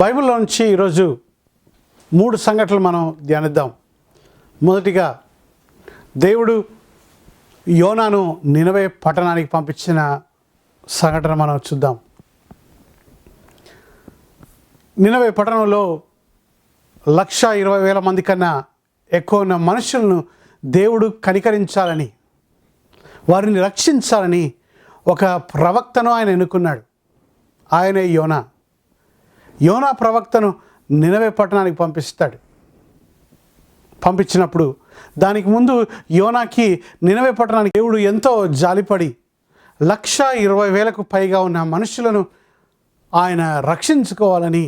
బైబిల్లో నుంచి ఈరోజు 3 సంఘటనలు మనం ధ్యానిద్దాం. మొదటిగా దేవుడు యోనాను నినవే పట్టణానికి పంపించిన సంఘటన మనం చూద్దాం. నినవే పట్టణంలో 120,000 మంది కన్నా ఎక్కువ ఉన్న మనుషులను దేవుడు కనికరించాలని, వారిని రక్షించాలని ఒక ప్రవక్తను ఆయన ఎన్నుకున్నాడు. ఆయనే యోనా. యోనా ప్రవక్తను నినవే పట్టణానికి పంపించినప్పుడు దానికి ముందు యోనాకి నినవే పట్టణానికి దేవుడు ఎంతో జాలిపడి 120,000కు పైగా ఉన్న మనుషులను ఆయన రక్షించుకోవాలని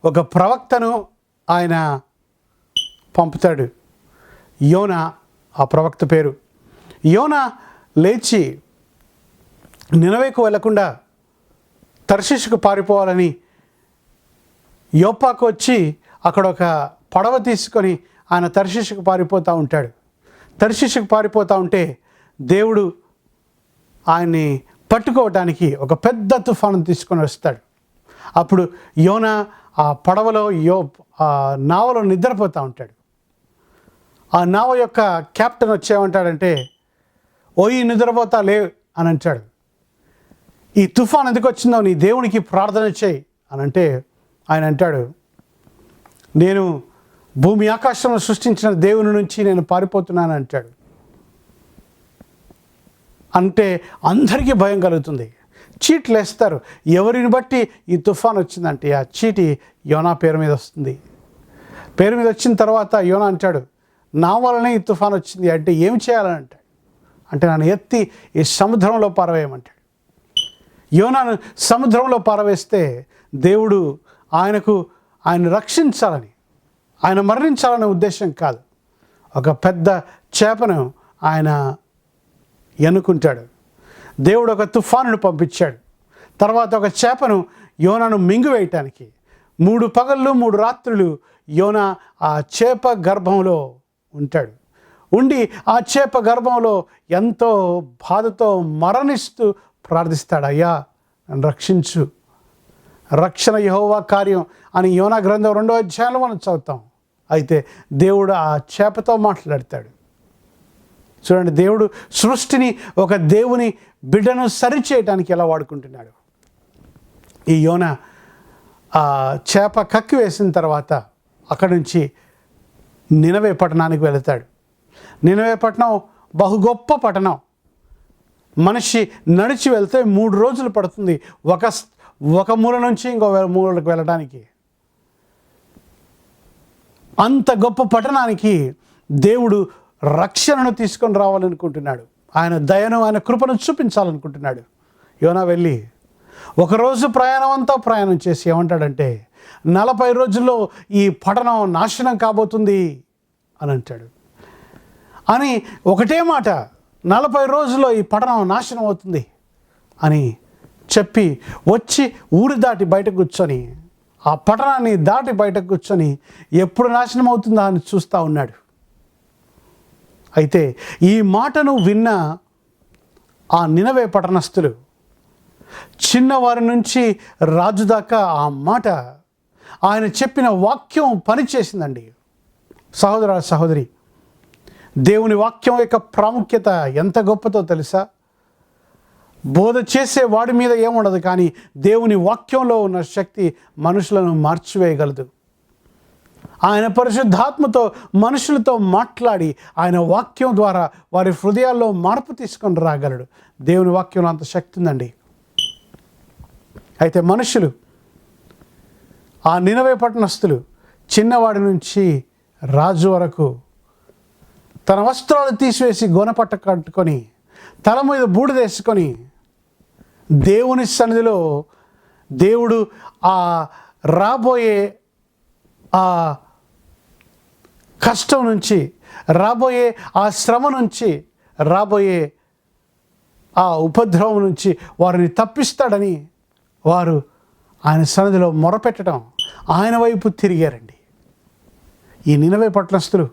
ఒక ప్రవక్తను ఆయన పంపుతాడు. యోనా ఆ ప్రవక్త పేరు. యోనా లేచి నినవేకు వెళ్లకుండా తర్షీషుకు పారిపోవాలని యోపాకు వచ్చి అక్కడ ఒక పడవ తీసుకొని ఆయన తర్షీషుకు పారిపోతూ ఉంటాడు. తర్షీషుకు పారిపోతూ ఉంటే దేవుడు ఆయన్ని పట్టుకోవడానికి ఒక పెద్ద తుఫాను తీసుకొని వస్తాడు. అప్పుడు యోనా ఆ పడవలో ఆ నావలో నిద్రపోతూ ఉంటాడు. ఆ నావ యొక్క కెప్టెన్ వచ్చేమంటాడంటే, ఓయి నిద్రపోతా లే అని అంటాడు. ఈ తుఫాన్ ఎందుకు వచ్చిందో నీ దేవునికి ప్రార్థన చేయి అని అంటే ఆయన అంటాడు, నేను భూమి ఆకాశంలో సృష్టించిన దేవుని నుంచి నేను పారిపోతున్నాను అంటాడు. అంటే అందరికీ భయం కలుగుతుంది. చీట్లు వేస్తారు. ఎవరిని బట్టి ఈ తుఫాన్ వచ్చిందంటే ఆ చీటి యోనా పేరు మీద వస్తుంది. పేరు మీద వచ్చిన తర్వాత యోనా అంటాడు, నా వల్లనే ఈ తుఫాన్ వచ్చింది అంటే ఏం చేయాలని అంటాడు. అంటే నన్ను ఎత్తి ఈ సముద్రంలో పారవేయమంటాడు. యోనాను సముద్రంలో పారవేస్తే దేవుడు ఆయన రక్షించాలని, ఆయన మరణించాలనే ఉద్దేశం కాదు. ఒక పెద్ద చేపను ఆయన ఎన్నుకుంటాడు. దేవుడు ఒక తుఫానును పంపించాడు. తర్వాత ఒక చేపను యోనాను మింగివేయటానికి 3 పగళ్ళు 3 రాత్రులు యోనా ఆ చేప గర్భంలో ఉంటాడు. ఉండి ఆ చేప గర్భంలో ఎంతో బాధతో మరణిస్తూ ప్రార్థిస్తాడు, అయ్యా నన్ను రక్షించు, రక్షణ యెహోవా కార్యం అని యోనా గ్రంథం 2వ అధ్యాయంలో మనం చదువుతాం. అయితే దేవుడు ఆ చేపతో మాట్లాడతాడు. చూడండి, దేవుడు సృష్టిని ఒక దేవుని బిడ్డను సరిచేయటానికి ఎలా వాడుకుంటున్నాడు. ఈ యోనా ఆ చేప కక్కి వేసిన తర్వాత అక్కడి నుంచి నినవే పట్టణానికి వెళతాడు. నినవే పట్టణం బహు గొప్ప పట్టణం. మనిషి నడిచి వెళ్తే 3 రోజులు పడుతుంది ఒక మూల నుంచి ఇంకో మూలకు వెళ్ళడానికి. అంత గొప్ప పట్టణానికి దేవుడు రక్షణను తీసుకొని రావాలనుకుంటున్నాడు. ఆయన దయను, ఆయన కృపను చూపించాలనుకుంటున్నాడు. యోనా వెళ్ళి ఒకరోజు ప్రయాణం చేసి ఏమంటాడంటే, 40 రోజుల్లో ఈ పట్టణం నాశనం కాబోతుంది అని అంటాడు. అని ఒకటే మాట, 40 రోజుల్లో ఈ పట్టణం నాశనం అవుతుంది అని చెప్పి వచ్చి ఊరి దాటి బయటకు కూర్చొని, ఆ పట్టణాన్ని దాటి బయటకు కూర్చొని ఎప్పుడు నాశనం అవుతుందా అని చూస్తూ ఉన్నాడు. అయితే ఈ మాటను విన్న ఆ నినవే పట్టణస్థులు, చిన్నవారి నుంచి రాజు దాకా ఆ మాట, ఆయన చెప్పిన వాక్యం పనిచేసిందండి. సహోదర సహోదరి, దేవుని వాక్యం యొక్క ప్రాముఖ్యత ఎంత గొప్పదో తెలుసా? బోధ చేసే వాడి మీద ఏముండదు, కానీ దేవుని వాక్యంలో ఉన్న శక్తి మనుషులను మార్చివేయగలదు. ఆయన పరిశుద్ధాత్మతో మనుషులతో మాట్లాడి ఆయన వాక్యం ద్వారా వారి హృదయాల్లో మార్పు తీసుకొని రాగలడు. దేవుని వాక్యంలో అంత శక్తి ఉందండి. అయితే మనుషులు, ఆ నినవే పట్టణస్థులు, చిన్నవాడి నుంచి రాజు వరకు తన వస్త్రాలు తీసివేసి గోనపట్ట కట్టుకొని తల మీద బూడిదేసుకొని దేవుని సన్నిధిలో దేవుడు ఆ రాబోయే ఆ కష్టం నుంచి, రాబోయే ఆ శ్రమ నుంచి, రాబోయే ఆ ఉపద్రవం నుంచి వారిని తప్పిస్తాడని వారు ఆయన సన్నిధిలో మొరపెట్టడం, ఆయన వైపు తిరిగారండి. ఈ నినవే పట్టణస్థులు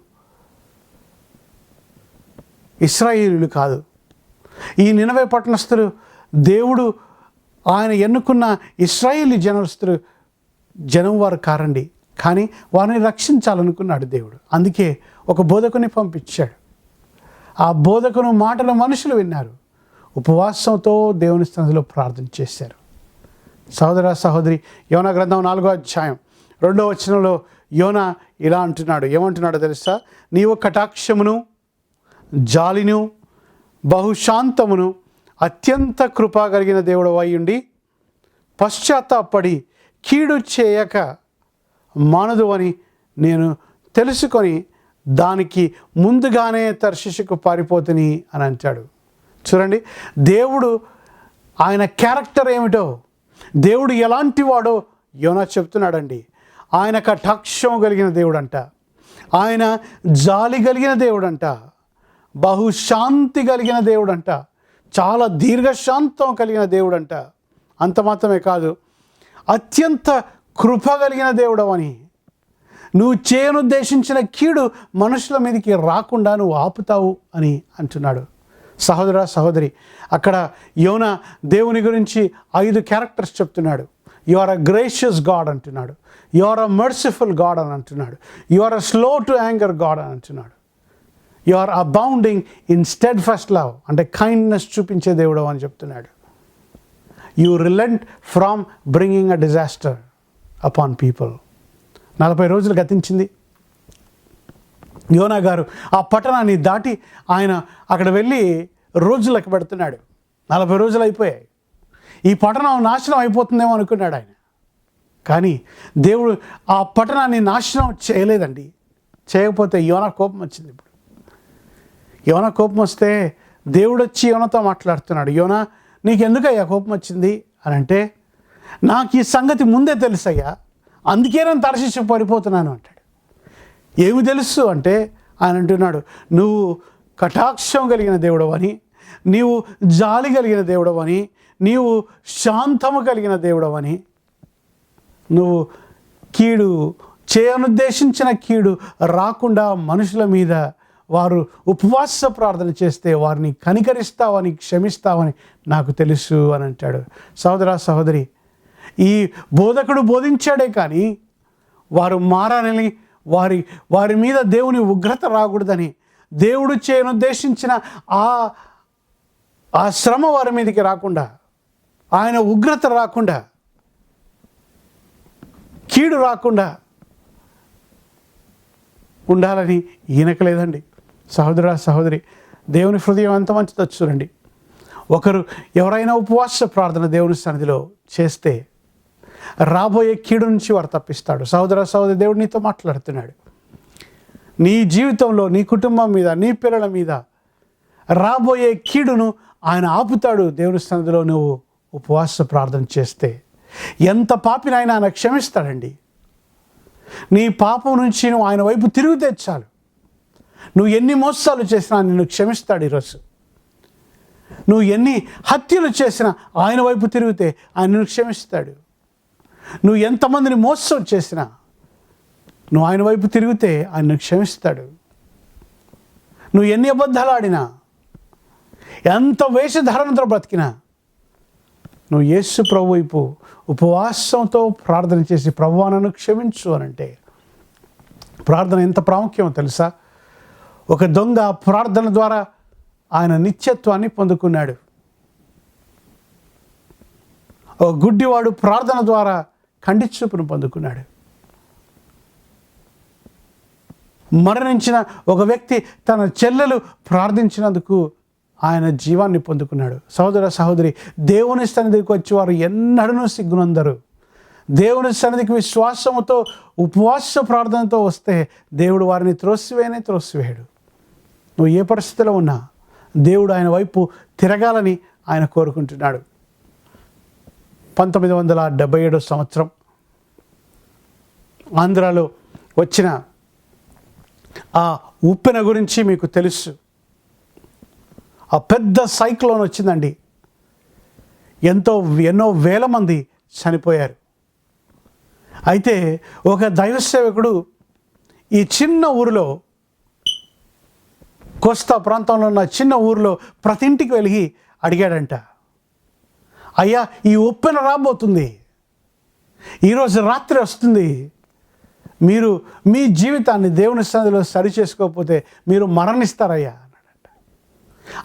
ఇశ్రాయేలీయులు కాదు. ఈ నినవే పట్టణస్థులు దేవుడు ఆయన ఎన్నుకున్న ఇశ్రాయేలీ జనస్తులు జనం వారు కారండి, కానీ వారిని రక్షించాలనుకున్నాడు దేవుడు. అందుకే ఒక బోధకుని పంపించాడు. ఆ బోధకుని మాటలు మనుషులు విన్నారు, ఉపవాసంతో దేవుని సన్నిధిలో ప్రార్థన చేశారు. సహోదర సహోదరి, యోనా గ్రంథం 4వ అధ్యాయం 2వ వచనంలో యోనా ఇలా అంటున్నాడు. ఏమంటున్నాడో తెలుసా? నీవు కటాక్షమును, జాలిను, బహుశాంతమును, అత్యంత కృప కలిగిన దేవుడు అయ్యుండి పశ్చాత్తాపడి కీడు చేయక మానదు అని నేను తెలుసుకొని దానికి ముందుగానే తర్షీషుకు పారిపోతుని అని అంటాడు. చూడండి, దేవుడు ఆయన క్యారెక్టర్ ఏమిటో, దేవుడు ఎలాంటి వాడో యోనా చెప్తున్నాడండి. ఆయన కటాక్షం కలిగిన దేవుడంట, ఆయన జాలి కలిగిన దేవుడంట, బహుశాంతి కలిగిన దేవుడంట, చాలా దీర్ఘశాంతం కలిగిన దేవుడంట. అంత మాత్రమే కాదు, అత్యంత కృప కలిగిన దేవుడవని, నువ్వు చేయనుద్దేశించిన కీడు మనుషుల మీదకి రాకుండా నువ్వు ఆపుతావు అని అంటున్నాడు. సహోదర సహోదరి, అక్కడ యోనా దేవుని గురించి 5 క్యారెక్టర్స్ చెప్తున్నాడు. You are a gracious god అంటున్నాడు, you are a merciful god అని అంటున్నాడు, you are a slow to anger god అని అంటున్నాడు, you are abounding in steadfast love అంటే కైండ్నెస్ చూపించే దేవుడు అని చెప్తున్నాడు. You relent from bringing a disaster upon people. 40 రోజులు గతించింది. యోనా గారు ఆ పట్టణాన్ని దాటి ఆయన అక్కడ వెళ్ళి రోజులు లెక్క పెడుతున్నాడు. 40 రోజులు అయిపోయాయి, ఈ పట్టణం నాశనం అయిపోతుందేమో అనుకున్నాడు ఆయన. కానీ దేవుడు ఆ పట్టణాన్ని నాశనం చేయలేదండి. చేయకపోతే యోనా కోపం వచ్చింది. ఇప్పుడు యోనా కోపం వస్తే దేవుడు వచ్చి యోనాతో మాట్లాడుతున్నాడు. యోనా, నీకెందుకయ్యా కోపం వచ్చింది అని అంటే, నాకు ఈ సంగతి ముందే తెలుసయ్యా, అందుకే నేను తర్షీషుకు పడిపోతున్నాను అంటాడు. ఏమి తెలుసు అంటే ఆయన అంటున్నాడు, నువ్వు కటాక్షం కలిగిన దేవుడవని, నీవు జాలి కలిగిన దేవుడవని, నీవు శాంతము కలిగిన దేవుడవని, నువ్వు కీడు చేయనుద్దేశించిన కీడు రాకుండా మనుషుల మీద వారు ఉపవాస ప్రార్థన చేస్తే వారిని కనికరిస్తావని, క్షమిస్తావని నాకు తెలుసు అని అంటాడు. సహోదర సహోదరి, ఈ బోధకుడు బోధించాడే కానీ వారు మారాలని, వారి మీద దేవుని ఉగ్రత రాకూడదని, దేవుడు చేయనుద్దేశించిన ఆ శ్రమ వారి మీదకి రాకుండా, ఆయన ఉగ్రత రాకుండా, కీడు రాకుండా ఉండాలని ఈయనకు లేదండి. సహోదర సహోదరి, దేవుని హృదయం ఎంత మంచిదో చూడండి. ఎవరైనా ఉపవాస ప్రార్థన దేవుని సన్నిధిలో చేస్తే రాబోయే కీడు నుంచి వారు తప్పిస్తాడు. సహోదర సహోదరి, దేవుడు నీతో మాట్లాడుతున్నాడు. నీ జీవితంలో, నీ కుటుంబం మీద, నీ పిల్లల మీద రాబోయే కీడును ఆయన ఆపుతాడు. దేవుని సన్నిధిలో నువ్వు ఉపవాస ప్రార్థన చేస్తే ఎంత పాపినైనా ఆయన క్షమిస్తాడండి. నీ పాపం నుంచి నువ్వు ఆయన వైపు తిరిగితే చాలు, నువ్వు ఎన్ని మోసాలు చేసినా నిన్ను క్షమిస్తాడు. ఈరోజు నువ్వు ఎన్ని హత్యలు చేసినా ఆయన వైపు తిరిగితే ఆయన నిన్ను క్షమిస్తాడు. నువ్వు ఎంతమందిని మోసం చేసినా నువ్వు ఆయన వైపు తిరిగితే ఆయన క్షమిస్తాడు. నువ్వు ఎన్ని అబద్ధాలు ఆడినా, ఎంత వేషధారణతో బ్రతికినా నువ్వు యేసు ప్రభు వైపు ఉపవాసంతో ప్రార్థన చేసి, ప్రభువా నన్ను క్షమించు అనంటే, ప్రార్థన ఎంత ప్రాముఖ్యమో తెలుసా? ఒక దొంగ ప్రార్థన ద్వారా ఆయన నిత్యత్వాన్ని పొందుకున్నాడు. ఒక గుడ్డివాడు ప్రార్థన ద్వారా కంటి చూపును పొందుకున్నాడు. మరణించిన ఒక వ్యక్తి తన చెల్లెలు ప్రార్థించినందుకు ఆయన జీవాన్ని పొందుకున్నాడు. సహోదర సహోదరి, దేవుని సన్నిధికి వచ్చి వారు ఎన్నడూ సిగ్గునందరు. దేవుని సన్నిధికి విశ్వాసముతో ఉపవాస ప్రార్థనతో వస్తే దేవుడు వారిని త్రోసివేయడు. నువ్వు ఏ పరిస్థితిలో ఉన్నా దేవుడు ఆయన వైపు తిరగాలని ఆయన కోరుకుంటున్నాడు. 1977 సంవత్సరం ఆంధ్రాలో వచ్చిన ఆ ఉప్పెన గురించి మీకు తెలుసు. ఆ పెద్ద సైక్లోన్ వచ్చిందండి. ఎన్నో వేల మంది చనిపోయారు. అయితే ఒక దైవ సేవకుడు ఈ చిన్న ఊరిలో, కోస్తా ప్రాంతంలో ఉన్న చిన్న ఊరిలో ప్రతి ఇంటికి వెళ్ళి అడిగాడంట, అయ్యా ఈ ఉప్పెన రాబోతుంది, ఈరోజు రాత్రి వస్తుంది, మీరు మీ జీవితాన్ని దేవుని సన్నిధిలో సరి చేసుకోకపోతే మీరు మరణిస్తారయ్యా అన్నాడంట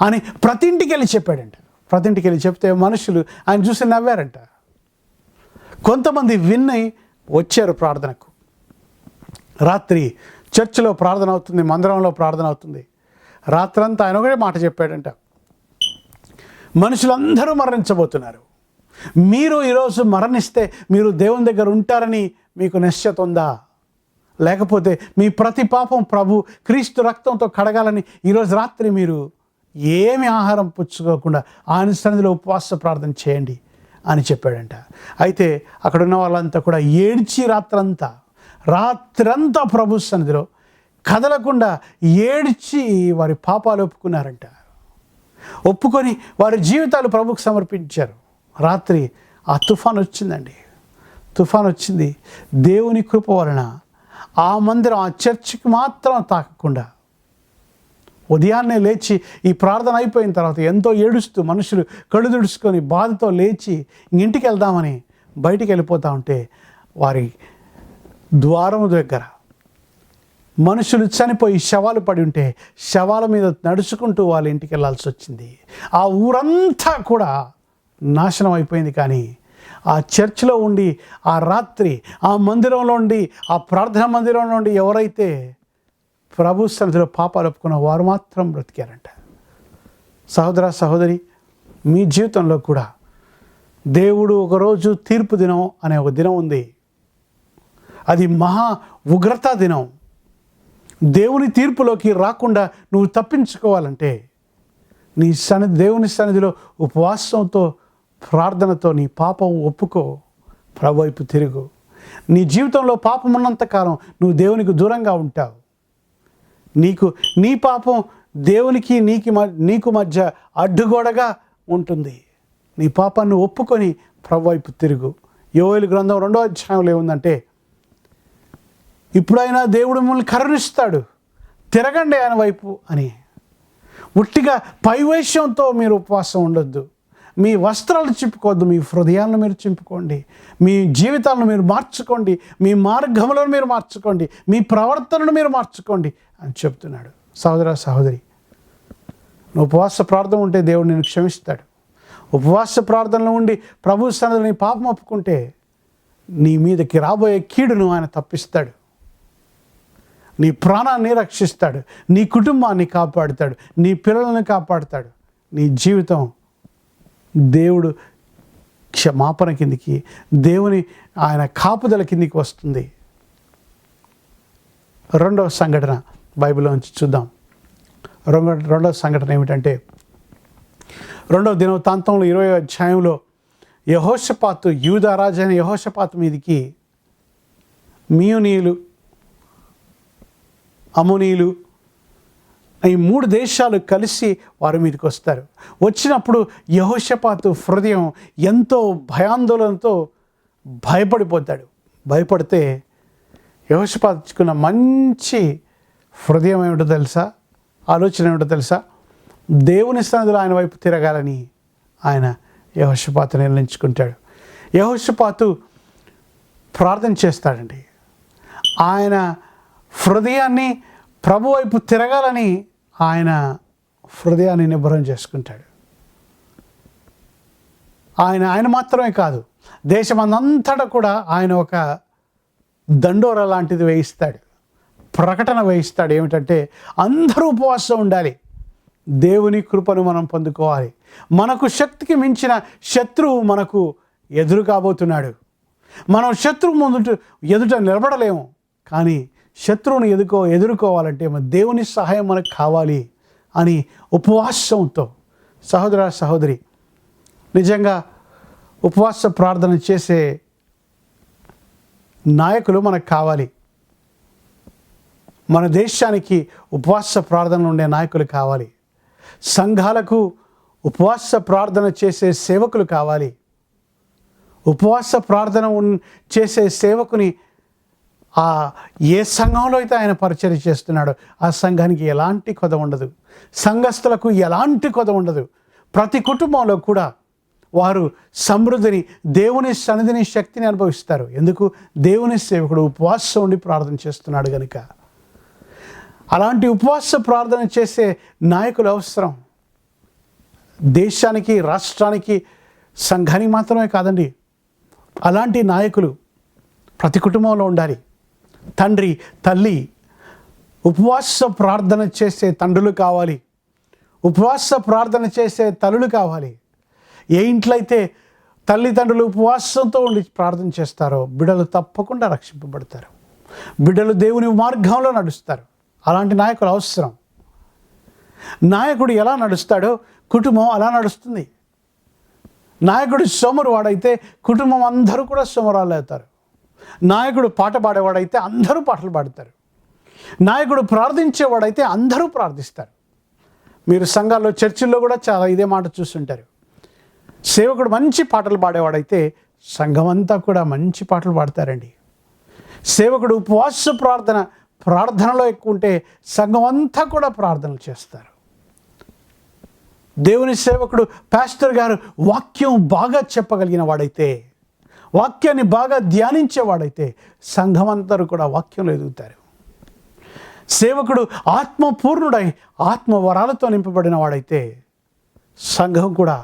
అని ప్రతి ఇంటికి వెళ్ళి చెప్పాడంట. ప్రతి ఇంటికి వెళ్ళి చెప్తే మనుషులు ఆయన చూసి నవ్వారంట. కొంతమంది విన్ని వచ్చారు ప్రార్థనకు. రాత్రి చర్చిలో ప్రార్థన అవుతుంది, మందిరంలో ప్రార్థన అవుతుంది. రాత్రంతా ఆయన ఒకటే మాట చెప్పాడంట, మనుషులందరూ మరణించబోతున్నారు, మీరు ఈరోజు మరణిస్తే మీరు దేవుని దగ్గర ఉంటారని మీకు నిశ్చయిత ఉందా? లేకపోతే మీ ప్రతి పాపం ప్రభు క్రీస్తు రక్తంతో కడగాలని ఈరోజు రాత్రి మీరు ఏమి ఆహారం పుచ్చుకోకుండా ఆయన సన్నిధిలో ఉపవాస ప్రార్థన చేయండి అని చెప్పాడంట. అయితే అక్కడ ఉన్న వాళ్ళంతా కూడా ఏడ్చి రాత్రంతా ప్రభు సన్నిధిలో కదలకుండా ఏడ్చి వారి పాపాలు ఒప్పుకున్నారంట. ఒప్పుకొని వారి జీవితాలు ప్రభుకు సమర్పించారు. రాత్రి ఆ తుఫాన్ వచ్చిందండి. తుఫాన్ వచ్చింది. దేవుని కృప వలన ఆ మందిరం, ఆ చర్చికి మాత్రం తాకకుండా ఉదయాన్నే లేచి ఈ ప్రార్థన అయిపోయిన తర్వాత ఎంతో ఏడుస్తూ మనుషులు కళ్ళు తుడుచుకొని బాధతో లేచి ఇంటికి వెళ్దామని బయటికి వెళ్ళిపోతూ ఉంటే వారి ద్వారము దగ్గర మనుషులు చనిపోయి శవాలు పడి ఉంటే శవాల మీద నడుచుకుంటూ వాళ్ళ ఇంటికి వెళ్ళాల్సి వచ్చింది. ఆ ఊరంతా కూడా నాశనం అయిపోయింది. కానీ ఆ చర్చిలో ఉండి ఆ రాత్రి ఆ మందిరంలో ఉండి ఆ ప్రార్థనా మందిరంలో ఉండి ఎవరైతే ప్రభు సన్నిధిలో పాపాలు ఒప్పుకున్న వారు మాత్రం బ్రతికారంట. సహోదర సహోదరి, మీ జీవితంలో కూడా దేవుడు ఒకరోజు తీర్పు దినం అనే ఒక దినం ఉంది. అది మహా ఉగ్రతా దినం. దేవుని తీర్పులోకి రాకుండా నువ్వు తప్పించుకోవాలంటే దేవుని సన్నిధిలో ఉపవాసంతో ప్రార్థనతో నీ పాపం ఒప్పుకో, ప్రభు వైపు తిరుగు. నీ జీవితంలో పాపం ఉన్నంతకాలం నువ్వు దేవునికి దూరంగా ఉంటావు. నీ పాపం దేవునికి నీకు మధ్య అడ్డుగోడగా ఉంటుంది. నీ పాపాన్ని ఒప్పుకొని ప్రభు వైపు తిరుగు. యోవేలు గ్రంథం 2వ అధ్యాయంలో ఏముందంటే, ఇప్పుడైనా దేవుడు మిమ్మల్ని కరుణిస్తాడు, తిరగండి ఆయన వైపు అని. ఉట్టిగా పైవేశ్యంతో మీరు ఉపవాసం ఉండొద్దు. మీ వస్త్రాలు చింపుకోవద్దు, మీ హృదయాలను మీరు చింపుకోండి, మీ జీవితాలను మీరు మార్చుకోండి, మీ మార్గములను మీరు మార్చుకోండి, మీ ప్రవర్తనను మీరు మార్చుకోండి అని చెప్తున్నాడు. సహోదర సహోదరి, నువ్వు ఉపవాస ప్రార్థన ఉంటే దేవుడు నిన్ను క్షమిస్తాడు. ఉపవాస ప్రార్థనలో ఉండి ప్రభు సన్నిధిలో నీ పాపం ఒప్పుకుంటే నీ మీదకి రాబోయే కీడును ఆయన తప్పిస్తాడు. నీ ప్రాణాన్ని రక్షిస్తాడు, నీ కుటుంబాన్ని కాపాడుతాడు, నీ పిల్లలను కాపాడుతాడు. నీ జీవితం దేవుడు క్షమాపణ కిందికి, దేవుని ఆయన కాపుదల కిందికి వస్తుంది. రెండవ సంఘటన బైబిల్లోంచి చూద్దాం. రెండవ సంఘటన ఏమిటంటే, 2వ దినవృత్తాంతంలో 20వ అధ్యాయంలో యెహోషాపాతు, యూదా రాజు అయిన యెహోషాపాతు మీదికి మీయునీయులు, అమోనీయులు ఈ 3 దేశాలు కలిసి వారి మీదకి వస్తారు. వచ్చినప్పుడు యెహోషాపాతు హృదయం ఎంతో భయాందోళనతో భయపడిపోతాడు. భయపడితే యెహోషాపాతుకున్న మంచి హృదయం ఏమిటో తెలుసా, ఆలోచన ఏమిటో తెలుసా? దేవుని సన్నిధిలో ఆయన వైపు తిరగాలని ఆయన యెహోషాపాతు నిర్ణయించుకుంటాడు. యెహోషాపాతు ప్రార్థన చేస్తాడండి. ఆయన హృదయాన్ని ప్రభు వైపు తిరగాలని ఆయన హృదయాన్ని నిబ్బరం చేసుకుంటాడు. ఆయన మాత్రమే కాదు, దేశమందంతటా కూడా ఆయన ఒక దండోర లాంటిది వేయిస్తాడు, ప్రకటన వేయిస్తాడు. ఏమిటంటే, అందరూ ఉపవాసం ఉండాలి, దేవుని కృపను మనం పొందుకోవాలి. మనకు శక్తికి మించిన శత్రువు మనకు ఎదురు కాబోతున్నాడు. మనం శత్రువు ఎదుట నిలబడలేము. కానీ శత్రువుని ఎదుర్కోవాలంటే మన దేవుని సహాయం మనకు కావాలి అని ఉపవాసంతో, సహోదర సహోదరి, నిజంగా ఉపవాస ప్రార్థన చేసే నాయకులు మనకు కావాలి. మన దేశానికి ఉపవాస ప్రార్థనలు ఉండే నాయకులు కావాలి. సంఘాలకు ఉపవాస ప్రార్థన చేసే సేవకులు కావాలి. ఉపవాస ప్రార్థన చేసే సేవకుని ఏ సంఘంలో అయితే ఆయన పరిచర్య చేస్తున్నాడో ఆ సంఘానికి ఎలాంటి కొద ఉండదు, సంఘస్థులకు ఎలాంటి కొద ఉండదు. ప్రతి కుటుంబంలో కూడా వారు సమృద్ధిని, దేవుని సన్నిధిని, శక్తిని అనుభవిస్తారు. ఎందుకు? దేవుని సేవకుడు ఉపవాసం ఉండి ప్రార్థన చేస్తున్నాడు కనుక. అలాంటి ఉపవాస ప్రార్థన చేసే నాయకులు అవసరం. దేశానికి, రాష్ట్రానికి, సంఘానికి మాత్రమే కాదండి. అలాంటి నాయకులు ప్రతి కుటుంబంలో ఉండాలి. తండ్రి, తల్లి ఉపవాస ప్రార్థన చేసే తండ్రులు కావాలి. ఉపవాస ప్రార్థన చేసే తల్లులు కావాలి. ఏ ఇంట్లో అయితే తల్లిదండ్రులు ఉపవాసంతో ఉండి ప్రార్థన చేస్తారో బిడ్డలు తప్పకుండా రక్షింపబడతారు. బిడ్డలు దేవుని మార్గంలో నడుస్తారు. అలాంటి నాయకులు అవసరం. నాయకుడు ఎలా నడుస్తాడో కుటుంబం అలా నడుస్తుంది. నాయకుడు సోమరు వాడైతే కుటుంబం అందరూ కూడా సోమరాలు అవుతారు. నాయకుడు పాట పాడేవాడైతే అందరూ పాటలు పాడతారు. నాయకుడు ప్రార్థించేవాడైతే అందరూ ప్రార్థిస్తారు. మీరు సంఘాల్లో, చర్చిల్లో కూడా చాలా ఇదే మాట చూస్తుంటారు. సేవకుడు మంచి పాటలు పాడేవాడైతే సంఘం అంతా కూడా మంచి పాటలు పాడతారండి. సేవకుడు ఉపవాస ప్రార్థనలో ఎక్కువ ఉంటే సంఘం అంతా కూడా ప్రార్థనలు చేస్తారు. దేవుని సేవకుడు, పాస్టర్ గారు వాక్యం బాగా చెప్పగలిగిన వాడైతే, వాక్యాన్ని బాగా ధ్యానించేవాడైతే సంఘం అందరూ కూడా వాక్యంలో ఎదుగుతారు. సేవకుడు ఆత్మపూర్ణుడై ఆత్మ వరాలతో నింపబడిన వాడైతే సంఘం కూడా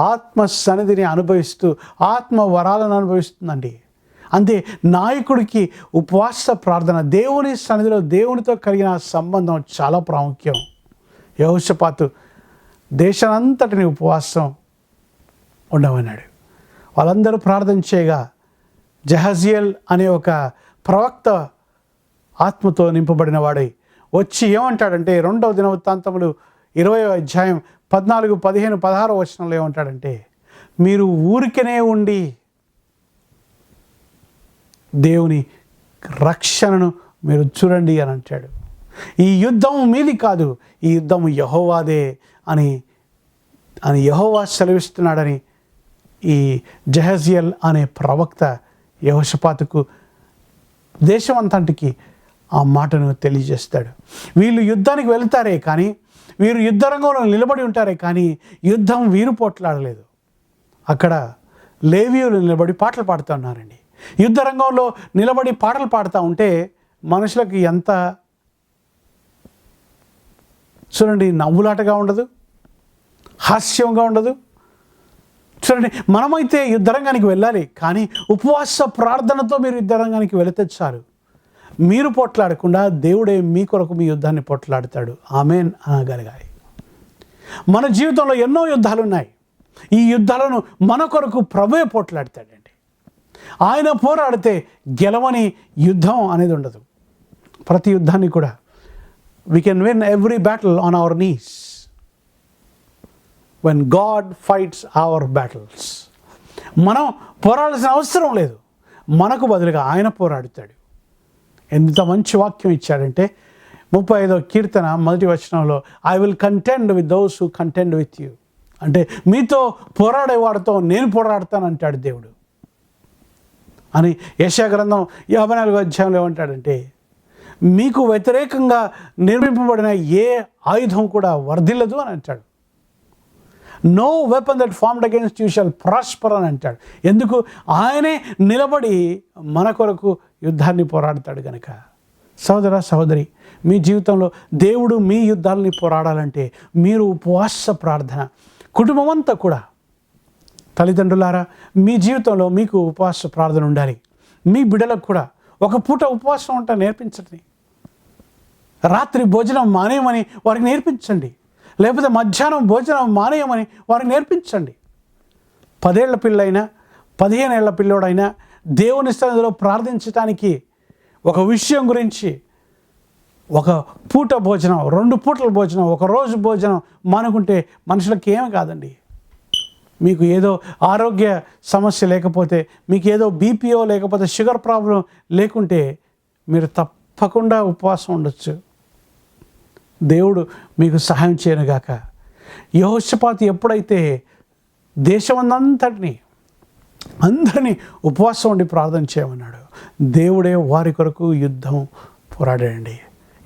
ఆత్మ సన్నిధిని అనుభవిస్తూ ఆత్మ వరాలను అనుభవిస్తుందండి. అంతే. నాయకుడికి ఉపవాస ప్రార్థన, దేవుని సన్నిధిలో దేవునితో కలిగిన సంబంధం చాలా ప్రాముఖ్యం. యెహోషాపాతు దేశానంతటిని ఉపవాసం ఉండమన్నాడు. వాళ్ళందరూ ప్రార్థన చేయగా జహజియేల్ అనే ఒక ప్రవక్త ఆత్మతో నింపబడిన వాడై వచ్చి ఏమంటాడంటే, 2వ దినవృత్తాంతములు 20వ అధ్యాయం 14, 15, 16 వచనంలో ఏమంటాడంటే, మీరు ఊరికనే ఉండి దేవుని రక్షణను మీరు చూడండి అని అంటాడు. ఈ యుద్ధం మీది కాదు, ఈ యుద్ధం యెహోవాదే అని యెహోవా సెలవిస్తున్నాడని ఈ జహజియేల్ అనే ప్రవక్త యెహోషాపాతుకు, దేశమంతటికి ఆ మాటను తెలియజేస్తాడు. వీళ్ళు యుద్ధానికి వెళ్తారే కానీ, వీరు యుద్ధ రంగంలో నిలబడి ఉంటారే కానీ యుద్ధం వీరు పోట్లాడలేదు. అక్కడ లేవీయులు నిలబడి పాటలు పాడుతూ ఉన్నారండి. యుద్ధ రంగంలో నిలబడి పాటలు పాడుతూ ఉంటే మనుషులకు ఎంత చూడండి, నవ్వులాటగా ఉండదు, హాస్యంగా ఉండదు. చూడండి, మనమైతే యుద్ధరంగానికి వెళ్ళాలి కానీ ఉపవాస ప్రార్థనతో మీరు యుద్ధరంగానికి వెళితే చాలు. మీరు పోట్లాడకుండా దేవుడే మీ కొరకు మీ యుద్ధాన్ని పోట్లాడతాడు. ఆమేన్ అనగలగాలి. మన జీవితంలో ఎన్నో యుద్ధాలు ఉన్నాయి. ఈ యుద్ధాలను మన కొరకు ప్రభువే పోట్లాడతాడండి. ఆయన పోరాడితే గెలవని యుద్ధం అనేది ఉండదు. ప్రతి యుద్ధాన్ని కూడా we can win every battle on our knees when God fights our battles. మనం పోరాడాల్సిన అవసరం లేదు, మనకు బదులుగా ఆయన పోరాడుతాడు. ఎంత మంచి వాక్యం ఇచ్చాడంటే 35వ కీర్తన 1వ వచనంలో, I will content with those who content with you. అంటే మీతో పోరాడేవాడితో నేను పోరాడతాను అంటాడు దేవుడు అని. యెషయా గ్రంథం 54వ అధ్యాయంలో ఏమంటాడంటే, మీకు వ్యతిరేకంగా నిర్మింపబడిన ఏ ఆయుధం కూడా వర్ధిల్లదు అని అంటాడు. No weapon that formed against you shall prosper అని అంటాడు. ఎందుకు? ఆయనే నిలబడి మన కొరకు యుద్ధాన్ని పోరాడతాడు కనుక. సహోదర, సహోదరి, మీ జీవితంలో దేవుడు మీ యుద్ధాలని పోరాడాలంటే మీరు ఉపవాస ప్రార్థన, కుటుంబం అంతా కూడా, తల్లిదండ్రులారా మీ జీవితంలో మీకు ఉపవాస ప్రార్థన ఉండాలి. మీ బిడ్డలకు కూడా ఒక పూట ఉపవాసం ఉంటా నేర్పించండి. రాత్రి భోజనం మానేయమని వారికి నేర్పించండి. లేకపోతే మధ్యాహ్నం భోజనం మానేయమని వారికి నేర్పించండి. 10 ఏళ్ల పిల్లైనా 15 ఏళ్ల పిల్లోడైనా దేవుని సన్నిధిలో ప్రార్థించడానికి ఒక విషయం గురించి ఒక పూట భోజనం, 2 పూటల భోజనం, ఒక రోజు భోజనం మానుకుంటే మనుషులకి ఏమి కాదండి. మీకు ఏదో ఆరోగ్య సమస్య లేకపోతే, మీకు ఏదో బీపీఓ లేకపోతే షుగర్ ప్రాబ్లం లేకుంటే మీరు తప్పకుండా ఉపవాసం ఉండొచ్చు. దేవుడు మీకు సహాయం చేయనుగాక. యెహోషాపాతు ఎప్పుడైతే దేశమంతటిని అందరినీ ఉపవాసం ఉండి ప్రార్థన చేయమన్నాడు, దేవుడే వారి కొరకు యుద్ధం పోరాడాడండి.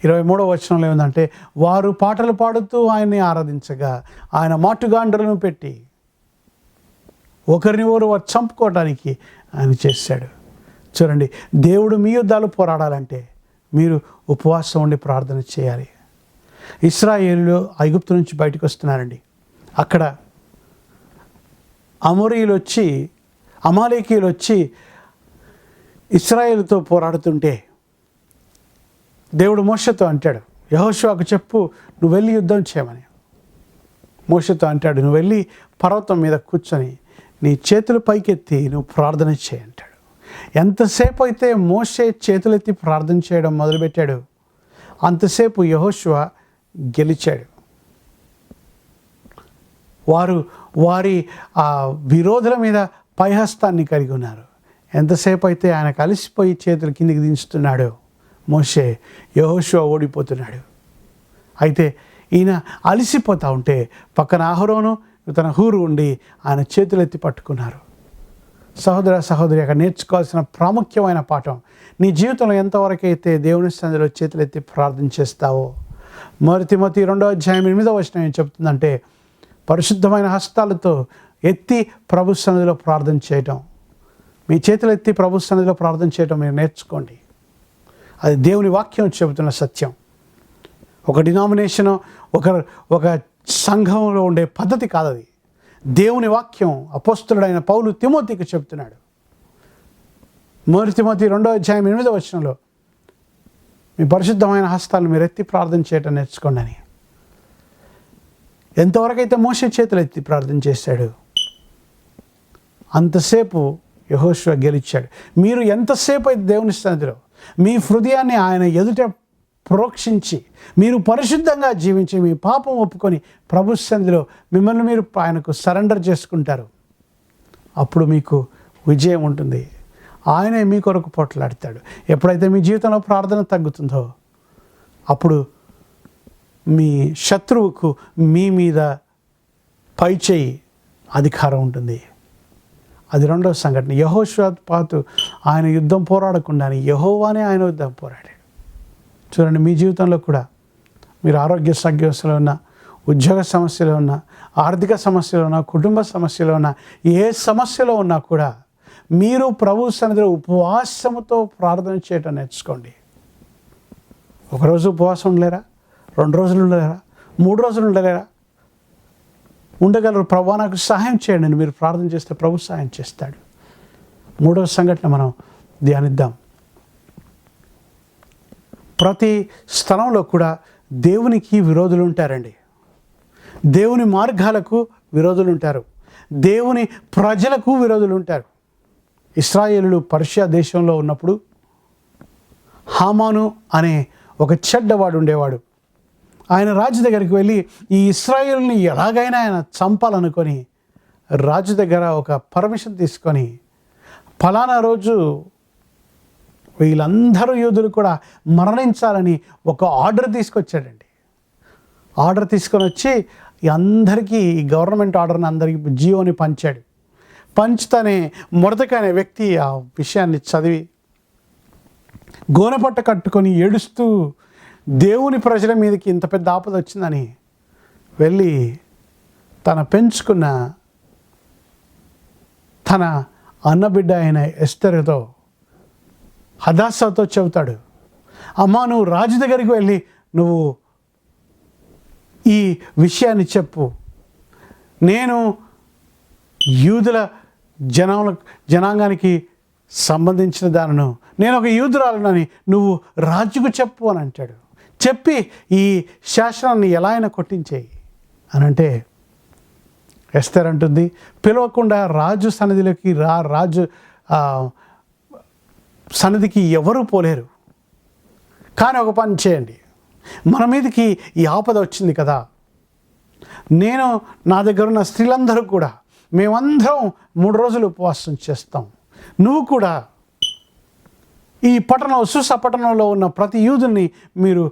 23వ వచనంలో ఏమిటంటే, వారు పాటలు పాడుతూ ఆయన్ని ఆరాధించగా ఆయన మాటుగాండ్రలను పెట్టి ఒకరిని వారు చంపుకోవడానికి ఆయన చేశాడు. చూడండి, దేవుడు మీ యుద్ధాలు పోరాడాలంటే మీరు ఉపవాసం ఉండి ప్రార్థన చేయాలి. ఇశ్రాయేలులు ఐగుప్తు నుంచి బయటకు వస్తున్నారండి. అక్కడ అమాలేకీయులు వచ్చి ఇశ్రాయేలుతో పోరాడుతుంటే దేవుడు మోషేతో అంటాడు, యెహోషువకు చెప్పు నువ్వు వెళ్ళి యుద్ధం చేయమని. మోషేతో అంటాడు, నువ్వు వెళ్ళి పర్వతం మీద కూర్చొని నీ చేతులు పైకెత్తి నువ్వు ప్రార్థన చేయి అంటాడు. ఎంతసేపు అయితే మోషే చేతులెత్తి ప్రార్థన చేయడం మొదలుపెట్టాడు, అంతసేపు యెహోషువ గెలిచాడు. వారి విరోధుల మీద పైహస్తాన్ని కలిగి ఉన్నారు. ఎంతసేపు అయితే ఆయన కలిసిపోయి చేతులు కిందికి దించుతున్నాడో మోషే, యెహోషువ ఓడిపోతున్నాడు. అయితే ఈయన అలసిపోతూ ఉంటే పక్కన అహరోను తన హూరు ఉండి ఆయన చేతులెత్తి పట్టుకున్నారు. సహోదరి, అక్కడ నేర్చుకోవాల్సిన ప్రాముఖ్యమైన పాఠం, నీ జీవితంలో ఎంతవరకు అయితే దేవుని సన్నిధిలో చేతులెత్తి ప్రార్థన చేస్తావో. తిమోతి 2:8 ఏం చెప్తుందంటే, పరిశుద్ధమైన హస్తాలతో ఎత్తి ప్రభు సన్నిధిలో ప్రార్థన చేయటం. మీ చేతులు ఎత్తి ప్రభు సన్నిధిలో ప్రార్థన చేయటం మీరు నేర్చుకోండి. అది దేవుని వాక్యం చెబుతున్న సత్యం. ఒక డినామినేషను, ఒక సంఘంలో ఉండే పద్ధతి కాదు అది. దేవుని వాక్యం అపోస్తలుడైన పౌలు తిమోతికి చెబుతున్నాడు. తిమోతి 2:8 మీ పరిశుద్ధమైన హస్తాలను మీరు ఎత్తి ప్రార్థన చేయటం నేర్చుకోండి అని. ఎంతవరకు అయితే మోషే చేతులు ఎత్తి ప్రార్థన చేశాడు, అంతసేపు యెహోషువ గెలిచాడు. మీరు ఎంతసేపు అయితే దేవుని సన్నిధిలో మీ హృదయాన్ని ఆయన ఎదుట ప్రోక్షించి మీరు పరిశుద్ధంగా జీవించి మీ పాపం ఒప్పుకొని ప్రభు సన్నిధిలో మిమ్మల్ని మీరు ఆయనకు సరెండర్ చేసుకుంటారు, అప్పుడు మీకు విజయం ఉంటుంది. ఆయనే మీ కొరకు పోట్లాడతాడు. ఎప్పుడైతే మీ జీవితంలో ప్రార్థన తగ్గుతుందో అప్పుడు మీ శత్రువుకు మీ మీద పైచేయి అధికారం ఉంటుంది. అది రెండవ సంఘటన. యెహోషాపాతు ఆయన యుద్ధం పోరాడకుండానే యెహోవానే ఆయన యుద్ధం పోరాడాడు. చూడండి, మీ జీవితంలో కూడా మీరు ఆరోగ్య సమస్యలో ఉన్న, ఉద్యోగ సమస్యలో ఉన్న, ఆర్థిక సమస్యలో ఉన్న, కుటుంబ సమస్యలో ఉన్న, ఏ సమస్యలో ఉన్నా కూడా మీరు ప్రభు సన్నిధిలో ఉపవాసముతో ప్రార్థన చేయటం నేర్చుకోండి. ఒకరోజు ఉపవాసం ఉండలేరా? 2 రోజులు ఉండలేరా? 3 రోజులు ఉండలేరా? ఉండగలరు. ప్రభు నాకు సహాయం చేయండి మీరు ప్రార్థన చేస్తే ప్రభు సహాయం చేస్తాడు. 3వ సంఘటన మనం ధ్యానిద్దాం. ప్రతి స్థలంలో కూడా దేవునికి విరోధులు ఉంటారండి. దేవుని మార్గాలకు విరోధులు ఉంటారు. దేవుని ప్రజలకు విరోధులు ఉంటారు. ఇశ్రాయేలులు పర్షియా దేశంలో ఉన్నప్పుడు హామాను అనే ఒక చెడ్డవాడు ఉండేవాడు. ఆయన రాజు దగ్గరికి వెళ్ళి ఈ ఇశ్రాయేలుని ఎలాగైనా ఆయన చంపాలనుకొని రాజు దగ్గర ఒక పర్మిషన్ తీసుకొని ఫలానా రోజు వీళ్ళందరూ యోధులు కూడా మరణించాలని ఒక ఆర్డర్ తీసుకొచ్చాడండి. ఆర్డర్ తీసుకొని వచ్చి అందరికీ ఈ గవర్నమెంట్ ఆర్డర్ని అందరికీ జీవోని పంచాడు. పంచుతానే మొదటగా అనే వ్యక్తి ఆ విషయాన్ని చదివి గోనెపట్ట కట్టుకొని ఏడుస్తూ దేవుని ప్రజల మీదకి ఇంత పెద్ద ఆపద వచ్చిందని వెళ్ళి తన పెంచుకున్న తన అన్నబిడ్డ అయిన ఎస్తరుతో హదాసాతో చెబుతాడు, అమ్మా నువ్వు రాజు దగ్గరికి వెళ్ళి నువ్వు ఈ విషయాన్ని చెప్పు, నేను యూదుల జనాంగానికి సంబంధించిన దానిను, నేను ఒక యూదురాలనని నువ్వు రాజుకు చెప్పు అని అంటాడు. చెప్పి ఈ శాసనాన్ని ఎలా అయినా కొట్టించేయి అని అంటే ఎస్తర్ అంటుంది, పిలవకుండా రాజు సన్నిధిలోకి రాజు సన్నిధికి ఎవరూ పోలేరు. కానీ ఒక పని చేయండి, మన మీదకి ఈ ఆపద వచ్చింది కదా, నేను నా దగ్గర ఉన్న స్త్రీలందరూ కూడా మేమందరం 3 రోజులు ఉపవాసం చేస్తాం, నువ్వు కూడా ఈ సుస పట్టణంలో ఉన్న ప్రతి యూదుని మీరు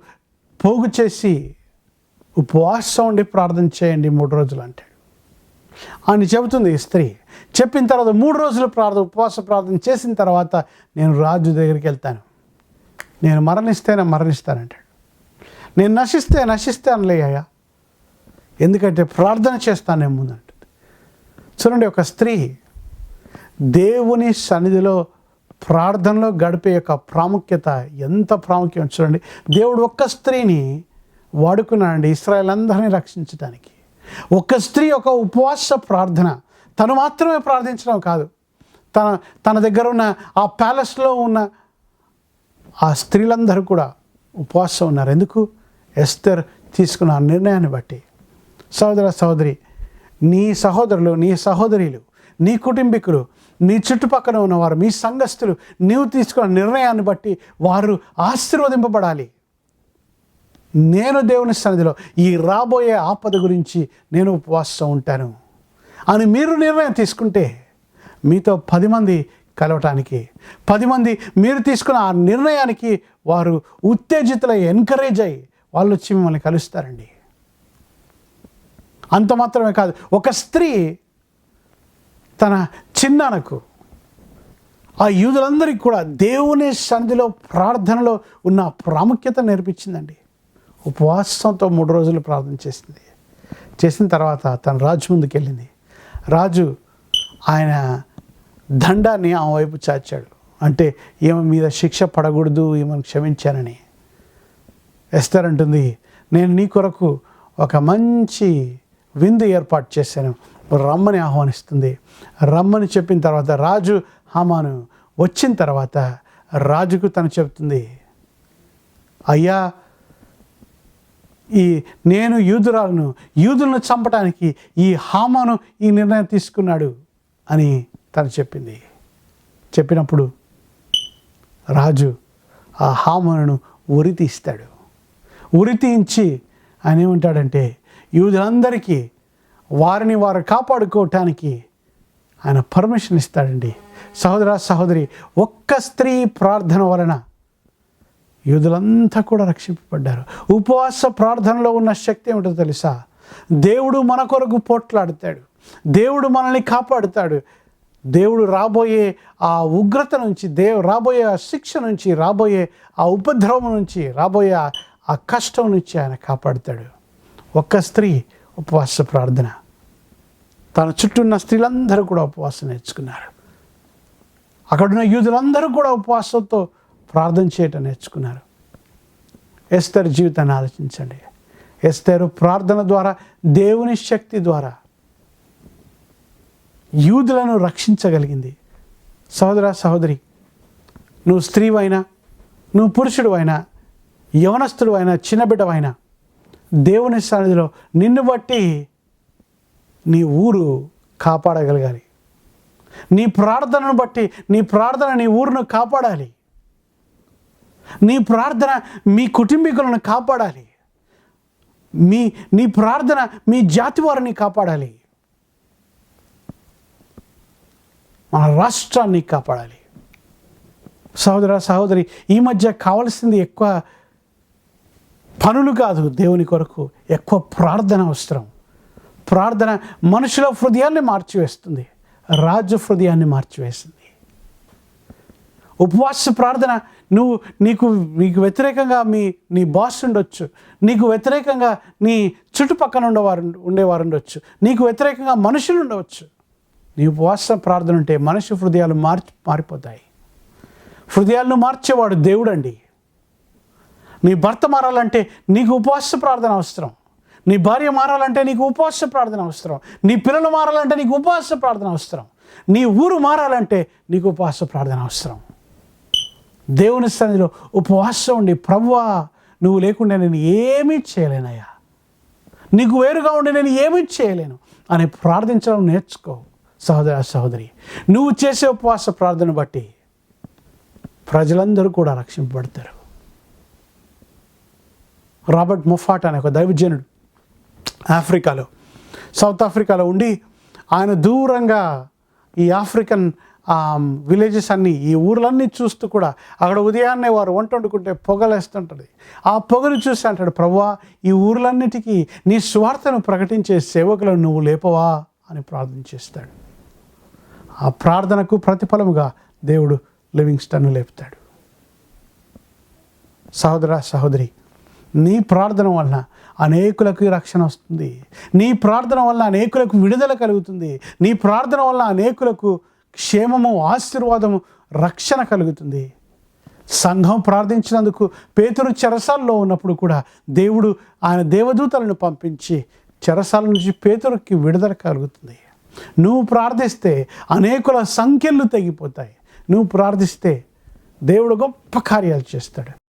పోగు చేసి ఉపవాసం ఉండి ప్రార్థన చేయండి 3 రోజులు అంటాడు అని చెబుతుంది ఈ స్త్రీ. చెప్పిన తర్వాత 3 రోజులు ఉపవాస ప్రార్థన చేసిన తర్వాత నేను రాజు దగ్గరికి వెళ్తాను, నేను మరణిస్తానంటాడు. నేను నశిస్తానులే అయ్యా, ఎందుకంటే ప్రార్థన చేస్తానే ముందంటుంది. చూడండి, ఒక స్త్రీ దేవుని సన్నిధిలో ప్రార్థనలో గడిపే యొక్క ప్రాముఖ్యత ఎంత ప్రాముఖ్యం చూడండి. దేవుడు ఒక్క స్త్రీని వాడుకున్నాడండి ఇశ్రాయేల్ అందరినీ రక్షించడానికి. ఒక స్త్రీ ఒక ఉపవాస ప్రార్థన, తను మాత్రమే ప్రార్థించడం కాదు, తన దగ్గర ఉన్న ఆ ప్యాలెస్లో ఉన్న ఆ స్త్రీలందరూ కూడా ఉపవాసం ఉన్నారు. ఎందుకు? ఎస్తేర్ తీసుకున్న ఆ నిర్ణయాన్ని బట్టి. సహోదర సహోదరి, నీ సహోదరులు, నీ సహోదరీలు, నీ కుటుంబీకులు, నీ చుట్టుపక్కల ఉన్నవారు, మీ సంఘస్థులు నీవు తీసుకున్న నిర్ణయాన్ని బట్టి వారు ఆశీర్వదింపబడాలి. నేను దేవుని సన్నిధిలో ఈ రాబోయే ఆపద గురించి నేను ఉపవాసం ఉంటాను అని మీరు నిర్ణయం తీసుకుంటే మీతో 10 మంది కలవటానికి, 10 మంది మీరు తీసుకున్న ఆ నిర్ణయానికి వారు ఉత్తేజితులై, ఎంకరేజ్ అయ్యి వాళ్ళు వచ్చి మిమ్మల్ని కలుస్తారండి. అంత మాత్రమే కాదు, ఒక స్త్రీ తన చిన్నానకు, ఆ యూదులందరికీ కూడా దేవుని సన్నిధిలో ప్రార్థనలో ఉన్న ప్రాముఖ్యత నేర్పించిందండి. ఉపవాసంతో 3 రోజులు ప్రార్థన చేసింది. చేసిన తర్వాత తన రాజు ముందుకు వెళ్ళింది. రాజు ఆయన దండాన్ని ఆమె వైపు చాచాడు. అంటే ఈమె మీద శిక్ష పడకూడదు, ఈమెను క్షమించానని. ఎస్తేర్ అంటుంది, నేను నీ కొరకు ఒక మంచి విందు ఏర్పాటు చేశాను, రమ్మని ఆహ్వానిస్తుంది. రమ్మని చెప్పిన తర్వాత రాజు హామాను వచ్చిన తర్వాత రాజుకు తను చెప్తుంది, అయ్యా, నేను యూదులను చంపడానికి ఈ హామాను ఈ నిర్ణయం తీసుకున్నాడు అని తను చెప్పింది. చెప్పినప్పుడు రాజు ఆ హామాను ఉరి తీస్తాడు. ఉరి తీయించి ఆయన ఏమంటాడంటే, యూదులందరికీ వారిని వారు కాపాడుకోవటానికి ఆయన పర్మిషన్ ఇస్తాడండి. సహోదర సహోదరి, ఒక్క స్త్రీ ప్రార్థన వలన యూదులంతా కూడా రక్షింపబడ్డారు. ఉపవాస ప్రార్థనలో ఉన్న శక్తి ఏమిటో తెలుసా? దేవుడు మన కొరకు పోట్లాడుతాడు, దేవుడు మనల్ని కాపాడుతాడు. దేవుడు రాబోయే ఆ ఉగ్రత నుంచి, రాబోయే ఆ శిక్ష నుంచి, రాబోయే ఆ ఉపద్రవం నుంచి, రాబోయే ఆ కష్టం నుంచి ఆయన కాపాడుతాడు. ఒక్క స్త్రీ ఉపవాస ప్రార్థన, తన చుట్టూ ఉన్న స్త్రీలందరూ కూడా ఉపవాసం నేర్చుకున్నారు. అక్కడున్న యూదులందరూ కూడా ఉపవాసంతో ప్రార్థన చేయటం నేర్చుకున్నారు. ఎస్తేరు జీవితాన్ని ఆలోచించండి. ఎస్తేరు ప్రార్థన ద్వారా, దేవుని శక్తి ద్వారా యూదులను రక్షించగలిగింది. సహోదర సహోదరి, నువ్వు స్త్రీవైనా, నువ్వు పురుషుడు అయినా, యవనస్తుడు అయినా, చిన్నబిడ్డవైనా, దేవుని సన్నిధిలో నిన్ను బట్టి నీ ఊరు కాపాడగలగాలి. నీ ప్రార్థనను బట్టి నీ ఊరును కాపాడాలి. నీ ప్రార్థన మీ కుటుంబీకులను కాపాడాలి. నీ ప్రార్థన మీ జాతి వారిని కాపాడాలి. మన రాష్ట్రాన్ని కాపాడాలి. సహోదర సహోదరి, ఈ మధ్య కావాల్సింది ఎక్కువ పనులు కాదు, దేవుని కొరకు ఎక్కువ ప్రార్థన అవసరం. ప్రార్థన మనుషుల హృదయాన్ని మార్చివేస్తుంది, రాజు హృదయాన్ని మార్చివేసింది. ఉపవాస ప్రార్థన, నీకు వ్యతిరేకంగా నీ బాస్ ఉండొచ్చు, నీకు వ్యతిరేకంగా నీ చుట్టుపక్కల ఉండేవారు ఉండొచ్చు, నీకు వ్యతిరేకంగా మనుషులు ఉండవచ్చు. నీ ఉపవాస ప్రార్థన ఉంటే మనిషి హృదయాలు మారిపోతాయి. హృదయాలను మార్చేవాడు దేవుడండి. నీ భర్త మారాలంటే నీకు ఉపవాస ప్రార్థన అవసరం. నీ భార్య మారాలంటే నీకు ఉపవాస ప్రార్థన అవసరం. నీ పిల్లలు మారాలంటే నీకు ఉపవాస ప్రార్థన అవసరం. నీ ఊరు మారాలంటే నీకు ఉపవాస ప్రార్థన అవసరం. దేవుని సన్నిధిలో ఉపవాసం ఉండి, ప్రభువా, నువ్వు లేకుండా నేను ఏమీ చేయలేనయ్యా, నీకు వేరుగా ఉండి నేను ఏమీ చేయలేను అని ప్రార్థించడం నేర్చుకో. సహోదర సహోదరి, నువ్వు చేసే ఉపవాస ప్రార్థన బట్టి ప్రజలందరూ కూడా రక్షింపబడతారు. రాబర్ట్ మొఫాట్ అనే ఒక దైవజనుడు సౌత్ ఆఫ్రికాలో ఉండి, ఆయన దూరంగా ఈ ఆఫ్రికన్ విలేజెస్ అన్నీ, ఈ ఊర్లన్నీ చూస్తూ కూడా అక్కడ ఉదయాన్నే వారు వంట వండుకుంటే పొగలేస్తుంటుంది. ఆ పొగలు చూసి అంటాడు, ప్రభువా, ఈ ఊర్లన్నిటికీ నీ సువార్తను ప్రకటించే సేవకులను నువ్వు లేపవా అని ప్రార్థన చేస్తాడు. ఆ ప్రార్థనకు ప్రతిఫలముగా దేవుడు లివింగ్స్టన్ను లేపుతాడు. సహోదర సహోదరి, నీ ప్రార్థన వలన అనేకులకు రక్షణ వస్తుంది. నీ ప్రార్థన వలన అనేకులకు విడుదల కలుగుతుంది. నీ ప్రార్థన వలన అనేకులకు క్షేమము, ఆశీర్వాదము, రక్షణ కలుగుతుంది. సంఘం ప్రార్థించినందుకు పేతురు చెరసాల్లో ఉన్నప్పుడు కూడా దేవుడు ఆయన దేవదూతలను పంపించి చెరసాల నుంచి పేతురుకి విడుదల కలుగుతుంది. నువ్వు ప్రార్థిస్తే అనేకుల సంఖ్యలు తెగిపోతాయి. నువ్వు ప్రార్థిస్తే దేవుడు గొప్ప కార్యాలు చేస్తాడు.